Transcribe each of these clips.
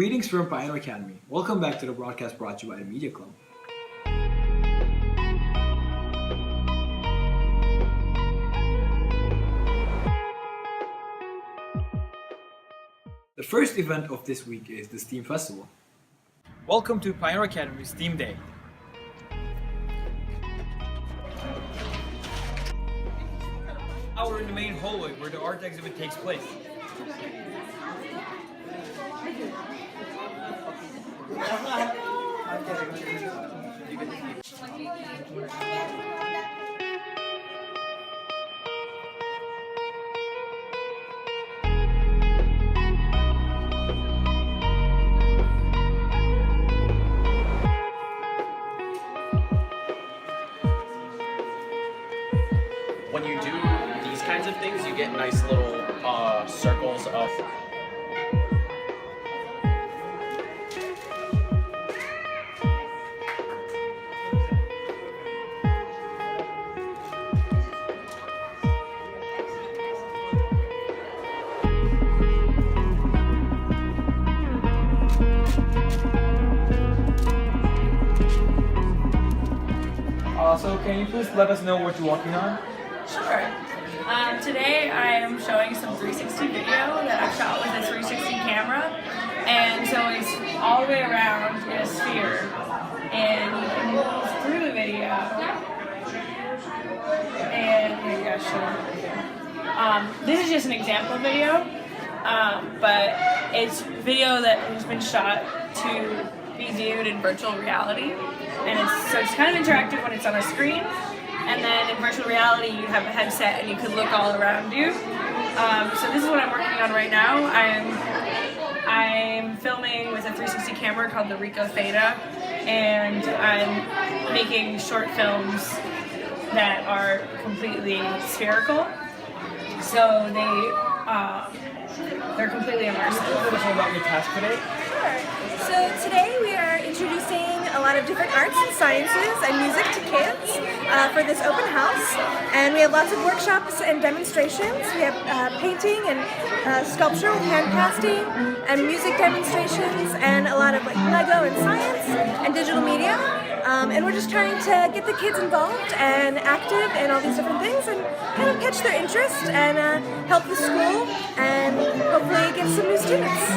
Greetings from Pioneer Academy. Welcome back to the broadcast brought to you by the Media Club. The first event of this week is the STEAM Festival. Welcome to Pioneer Academy STEAM Day. Now we're in the main hallway where the art exhibit takes place. When you do these kinds of things, you get nice little circles of. So can you please let us know what you're working on? Sure. Today I am showing some 360 video that I shot with a 360 camera, and so it's all the way around in a sphere, and you can move through the video, and maybe I should. This is just an example video, but it's video that has been shot to be viewed in virtual reality, and it's kind of interactive when it's on a screen. And then in virtual reality, you have a headset and you can look all around you. So this is what I'm working on right now. I'm filming with a 360 camera called the Ricoh Theta, and I'm making short films that are completely spherical. So they're completely immersive. Tell us about your task today. Sure. So today we are introducing a lot of different arts and sciences and music to kids for this open house. And we have lots of workshops and demonstrations. We have painting and sculpture with hand casting and music demonstrations and a lot of Lego and science and digital media. And we're just trying to get the kids involved and active in all these different things and kind of catch their interest and help the school and hopefully get some new students.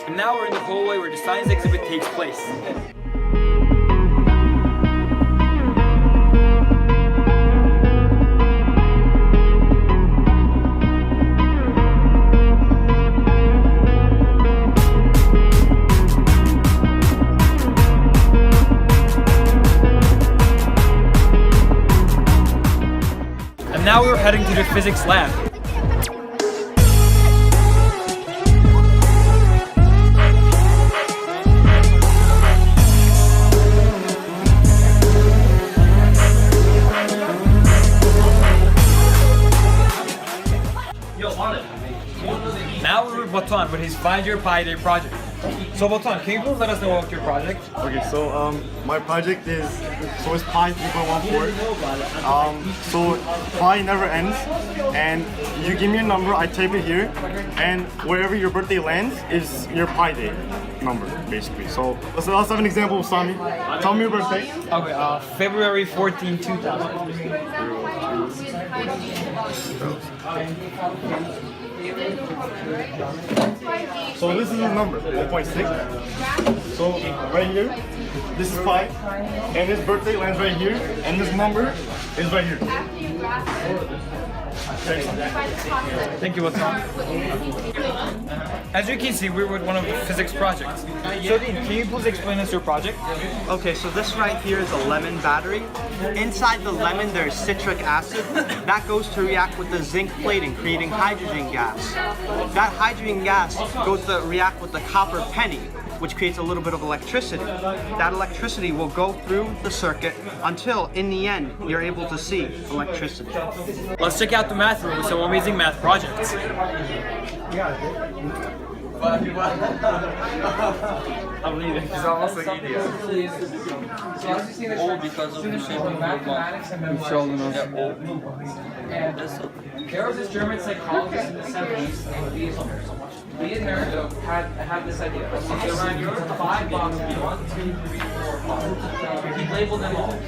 And now we're in the hallway where the science exhibit takes place. And now we're heading to the physics lab. Now we're with Batan with his 5-year Pi Day project. So Botan, can you please let us know about your project? Okay, so my project is it's pi 3.14. So pi never ends, and you give me a number, I type it here, and wherever your birthday lands is your pi day number, basically. So let's have an example, Sami. Tell me your birthday. Okay, February 14, 2000. So this is his number, 1.6. So right here, this is pi, and his birthday lands right here, and this number is right here. Thank you, Botan. As you can see, we're with one of the physics projects. So Dean, can you please explain us your project? Okay, so this right here is a lemon battery. Inside the lemon there's citric acid. That goes to react with the zinc plating, creating hydrogen gas. That hydrogen gas goes to react with the copper penny, which creates a little bit of electricity. That electricity will go through the circuit until, in the end, you're able to see electricity. Let's check out the math room with some amazing math projects. I believe it. It's almost like idiot. All because of the shape of the There was this German psychologist in the 70s named Leonardo had this idea. There were 5 boxes, 1, 2, 3, 4, 5. He labeled them all.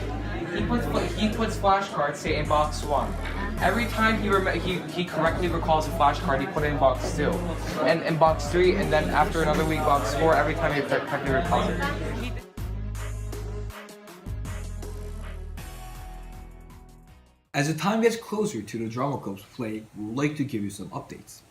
He puts flashcards, say, in box 1. Every time he correctly recalls a flashcard, he put it in box 2. And in box 3, and then after another week, box 4, every time he correctly recalls it. As the time gets closer to the drama club's play, we would like to give you some updates.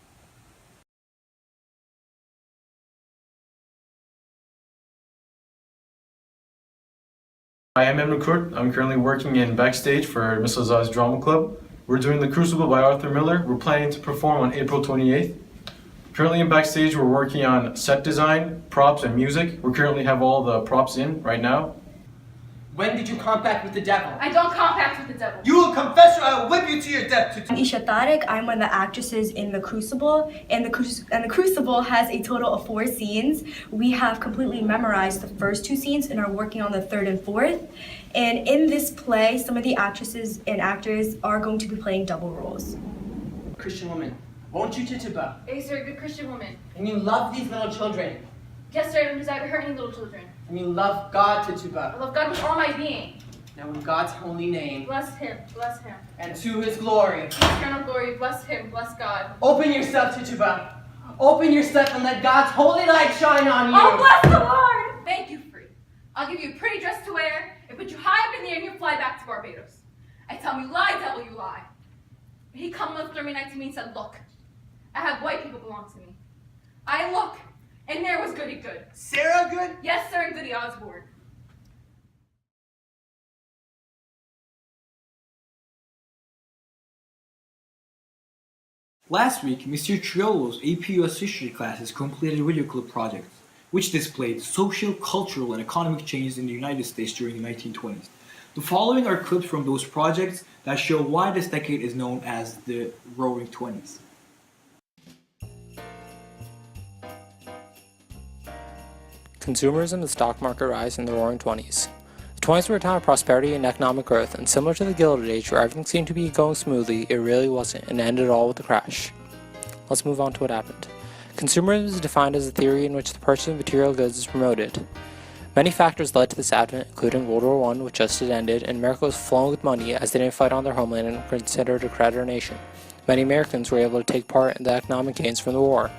Hi, I'm Emre Kurt. I'm currently working in backstage for Miss Lazar's Drama Club. We're doing The Crucible by Arthur Miller. We're planning to perform on April 28th. Currently in backstage, we're working on set design, props, and music. We currently have all the props in right now. When did you compact with the devil? I don't compact with the devil. You will confess or I will whip you to your death. I'm Isha Tariq. I'm one of the actresses in The Crucible, and the Crucible has a total of 4 scenes. We have completely memorized the first 2 scenes and are working on the 3rd and 4th. And in this play, some of the actresses and actors are going to be playing double roles. Christian woman, won't you tituba? Yes, sir, good Christian woman. And you love these little children. Yes, sir, I don't desire to hurt any little children. And you love God, I tituba. love God with all my being. Now in God's holy name, Bless him, bless him. and to his glory, Eternal glory, bless him, bless God. open yourself, tituba. Open yourself and let God's holy light shine on you. Oh, bless the Lord! Thank you, Free. I'll give you a pretty dress to wear and put you high up in the air and you fly back to Barbados. I tell you lie, devil, you lie. He come one stormy night to me and said, look, I have white people belong to me. I look, and there was Goody Good. Sarah Good? Yes, sir, and Goody Osborne. Last week, Mr. Triolo's AP US History classes completed a video clip project, which displayed social, cultural, and economic changes in the United States during the 1920s. The following are clips from those projects that show why this decade is known as the Roaring Twenties. Consumerism and the stock market rise in the Roaring Twenties. The 20s were a time of prosperity and economic growth, and similar to the Gilded Age where everything seemed to be going smoothly, it really wasn't, and ended all with a crash. Let's move on to what happened. Consumerism is defined as a theory in which the purchase of material goods is promoted. Many factors led to this advent, including World War I, which just had ended, and America was flowing with money as they didn't fight on their homeland and were considered a creditor nation. Many Americans were able to take part in the economic gains from the war.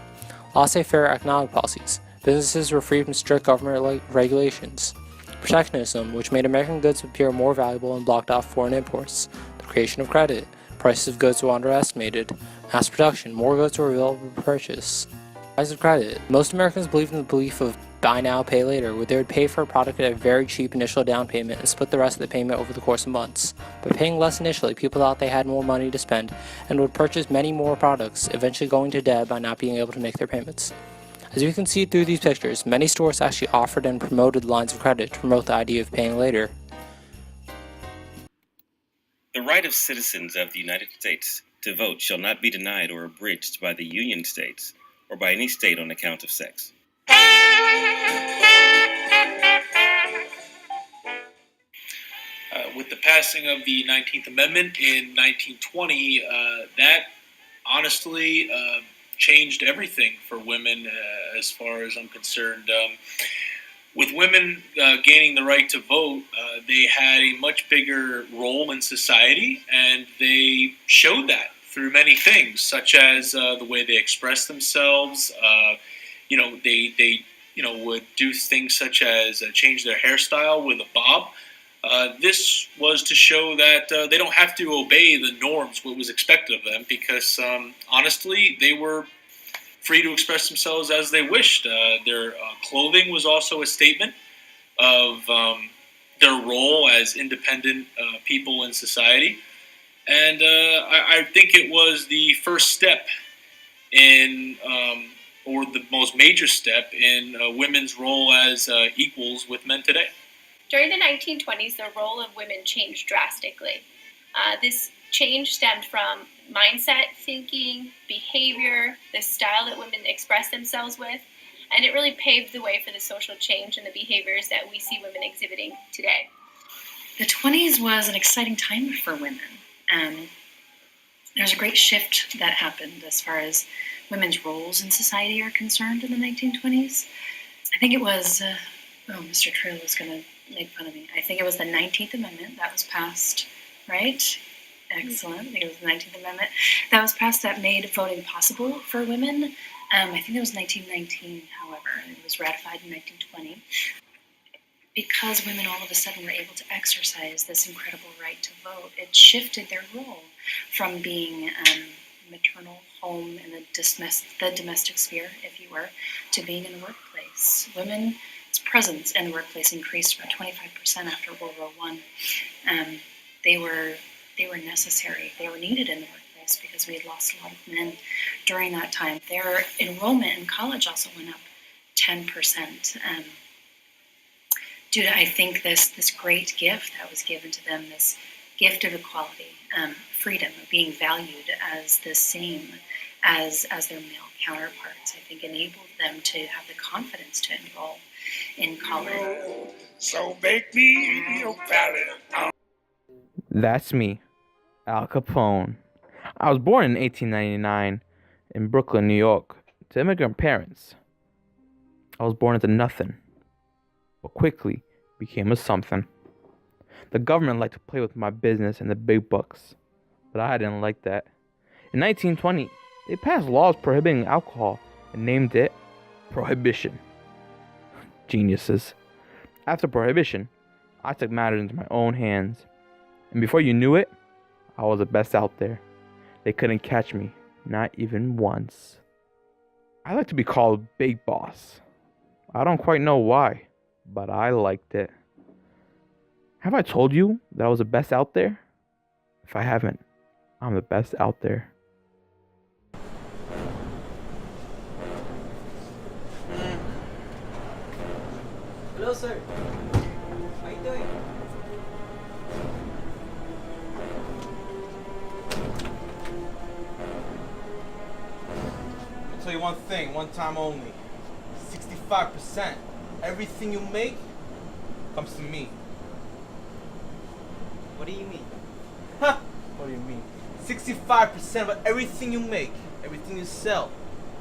Laissez-faire economic policies. Businesses were freed from strict government regulations. Protectionism, which made American goods appear more valuable and blocked off foreign imports. The creation of credit. Prices of goods were underestimated. Mass production. More goods were available for purchase. Rise of credit. Most Americans believed in the belief of buy now, pay later, where they would pay for a product at a very cheap initial down payment and split the rest of the payment over the course of months. By paying less initially, people thought they had more money to spend and would purchase many more products, eventually going to debt by not being able to make their payments. As you can see through these pictures, many stores actually offered and promoted lines of credit to promote the idea of paying later. The right of citizens of the United States to vote shall not be denied or abridged by the Union States or by any state on account of sex. With the passing of the 19th Amendment in 1920, that honestly changed everything for women as far as I'm concerned. With women gaining the right to vote, they had a much bigger role in society, and they showed that through many things, such as the way they expressed themselves. They would do things such as change their hairstyle with a bob. This was to show that they don't have to obey the norms, what was expected of them, because honestly, they were free to express themselves as they wished. Their clothing was also a statement of their role as independent people in society. And I think it was the first step in, or the most major step in women's role as equals with men today. During the 1920s, the role of women changed drastically. This change stemmed from mindset, thinking, behavior, the style that women express themselves with, and it really paved the way for the social change and the behaviors that we see women exhibiting today. The 20s was an exciting time for women. There's a great shift that happened as far as women's roles in society are concerned in the 1920s. I think it was, Mr. Trill is going to make fun of me. I think it was the 19th Amendment that was passed, right? Excellent. I think it was the 19th Amendment that was passed that made voting possible for women. I think it was 1919, however, and it was ratified in 1920. Because women all of a sudden were able to exercise this incredible right to vote, it shifted their role from being maternal, home, in the domestic sphere, if you were, to being in the workplace. Women's presence in the workplace increased about 25% after World War I. They were necessary. They were needed in the workplace because we had lost a lot of men during that time. Their enrollment in college also went up 10%. Due to, I think, this great gift that was given to them, this gift of equality, freedom, of being valued as the same as their male counterparts, I think enabled them to have the confidence to enroll in college. So make me your palate. That's me, Al Capone. I was born in 1899 in Brooklyn, New York, to immigrant parents. I was born into nothing, but quickly became a something. The government liked to play with my business and the big bucks, but I didn't like that. In 1920, they passed laws prohibiting alcohol and named it Prohibition. Geniuses. After Prohibition, I took matters into my own hands, and before you knew it, I was the best out there. They couldn't catch me, not even once. I like to be called Big Boss. I don't quite know why, but I liked it. Have I told you that I was the best out there? If I haven't, I'm the best out there. Hello, sir. How are you doing? I'll tell you one thing, one time only. 65%. Everything you make comes to me. What do you mean? What do you mean? 65% of everything you make, everything you sell,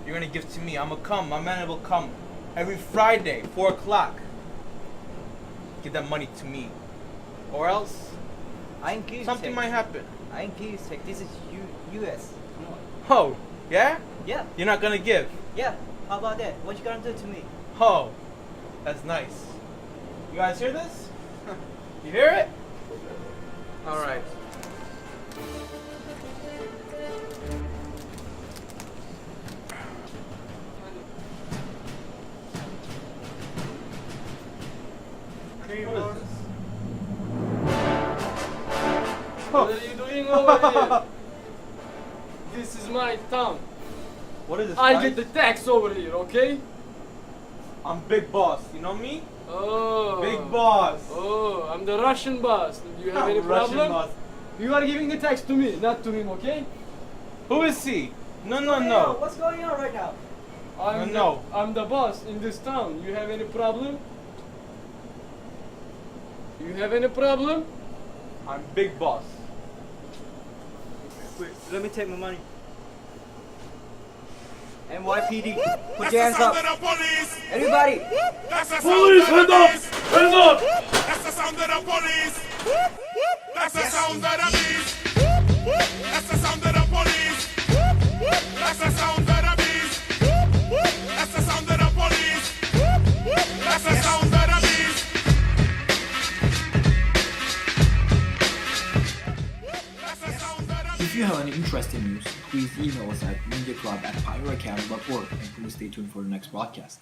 you're gonna give to me. I'm gonna come, my man will come every Friday, 4 o'clock. Give that money to me. Or else, I ain't give something might happen. I ain't give tech. This is US. Come on. Oh, yeah? Yeah. You're not gonna give? Yeah. How about that? What you gonna do to me? Oh, that's nice. You guys hear this? You hear it? Alright. What are you doing over here? This is my town. What is this? I get the tax over here, okay? I'm Big Boss, you know me? Oh. Big Boss. Oh, I'm the Russian boss. Do you have any Russian problem? boss. You are giving the tax to me, not to him, okay? Who is he? No. What's going on right now? I'm the boss in this town. You have any problem? You have any problem? I'm big boss. Wait, let me take my money. NYPD, put your hands up. Everybody! Police, hands up! Hands up! That's the sound of the police! That's the sound of the beast! That's the sound of the police! That's the sound of the beast! That's the sound of the police! That's the sound of the beast! If you have any interesting news, please email us at mediaclub@pioneeracademy.org and please stay tuned for the next broadcast.